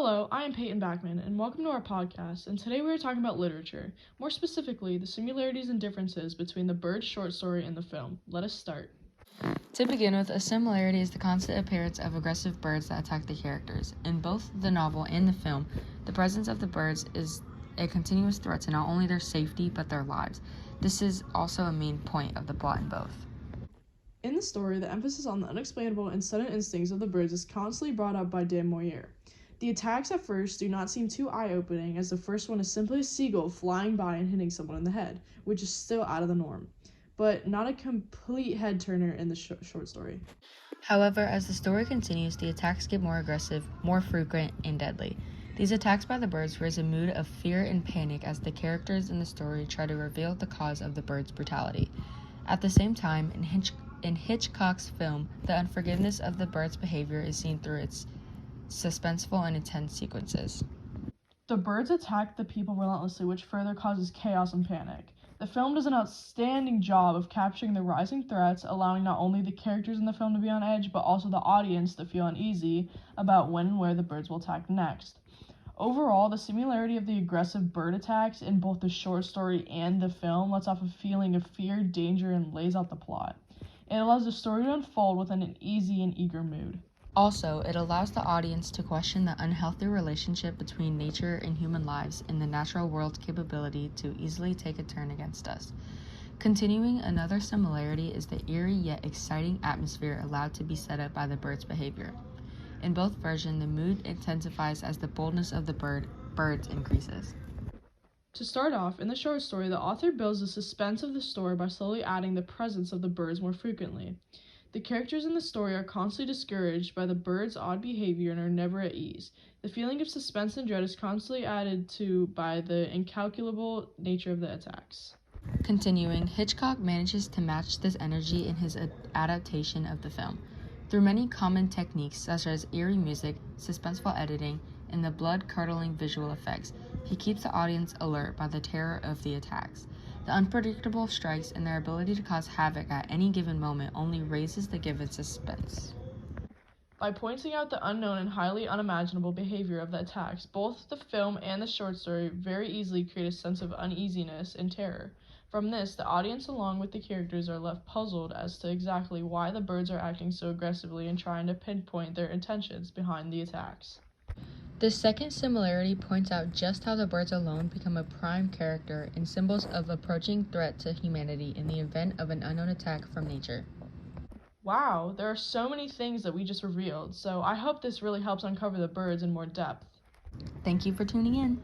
Hello, I am Peyton Backman, and welcome to our podcast. And today we are talking about literature, more specifically, the similarities and differences between the Birds short story and the film. Let us start. To begin with, a similarity is the constant appearance of aggressive birds that attack the characters. In both the novel and the film, the presence of the birds is a continuous threat to not only their safety but their lives. This is also a main point of the plot in both. In the story, the emphasis on the unexplainable and sudden instincts of the birds is constantly brought up by Dan Moyer. The attacks at first do not seem too eye-opening, as the first one is simply a seagull flying by and hitting someone in the head, which is still out of the norm, but not a complete head-turner in the short story. However, as the story continues, the attacks get more aggressive, more frequent, and deadly. These attacks by the birds raise a mood of fear and panic as the characters in the story try to reveal the cause of the birds' brutality. At the same time, in Hitchcock's film, the unforgiveness of the bird's behavior is seen through its suspenseful and intense sequences. The birds attack the people relentlessly, which further causes chaos and panic. The film does an outstanding job of capturing the rising threats, allowing not only the characters in the film to be on edge, but also the audience to feel uneasy about when and where the birds will attack next. Overall, the similarity of the aggressive bird attacks in both the short story and the film lets off a feeling of fear, danger, and lays out the plot. It allows the story to unfold within an easy and eager mood. Also, it allows the audience to question the unhealthy relationship between nature and human lives and the natural world's capability to easily take a turn against us. Continuing, another similarity is the eerie yet exciting atmosphere allowed to be set up by the bird's behavior. In both versions, the mood intensifies as the boldness of the birds increases. To start off, in the short story, the author builds the suspense of the story by slowly adding the presence of the birds more frequently. The characters in the story are constantly discouraged by the birds' odd behavior and are never at ease. The feeling of suspense and dread is constantly added to by the incalculable nature of the attacks. Continuing, Hitchcock manages to match this energy in his adaptation of the film. Through many common techniques such as eerie music, suspenseful editing, and the blood-curdling visual effects, he keeps the audience alert by the terror of the attacks. The unpredictable strikes and their ability to cause havoc at any given moment only raises the given suspense. By pointing out the unknown and highly unimaginable behavior of the attacks, both the film and the short story very easily create a sense of uneasiness and terror. From this, the audience along with the characters are left puzzled as to exactly why the birds are acting so aggressively and trying to pinpoint their intentions behind the attacks. This second similarity points out just how the birds alone become a prime character and symbols of approaching threat to humanity in the event of an unknown attack from nature. Wow, there are so many things that we just revealed, so I hope this really helps uncover the birds in more depth. Thank you for tuning in.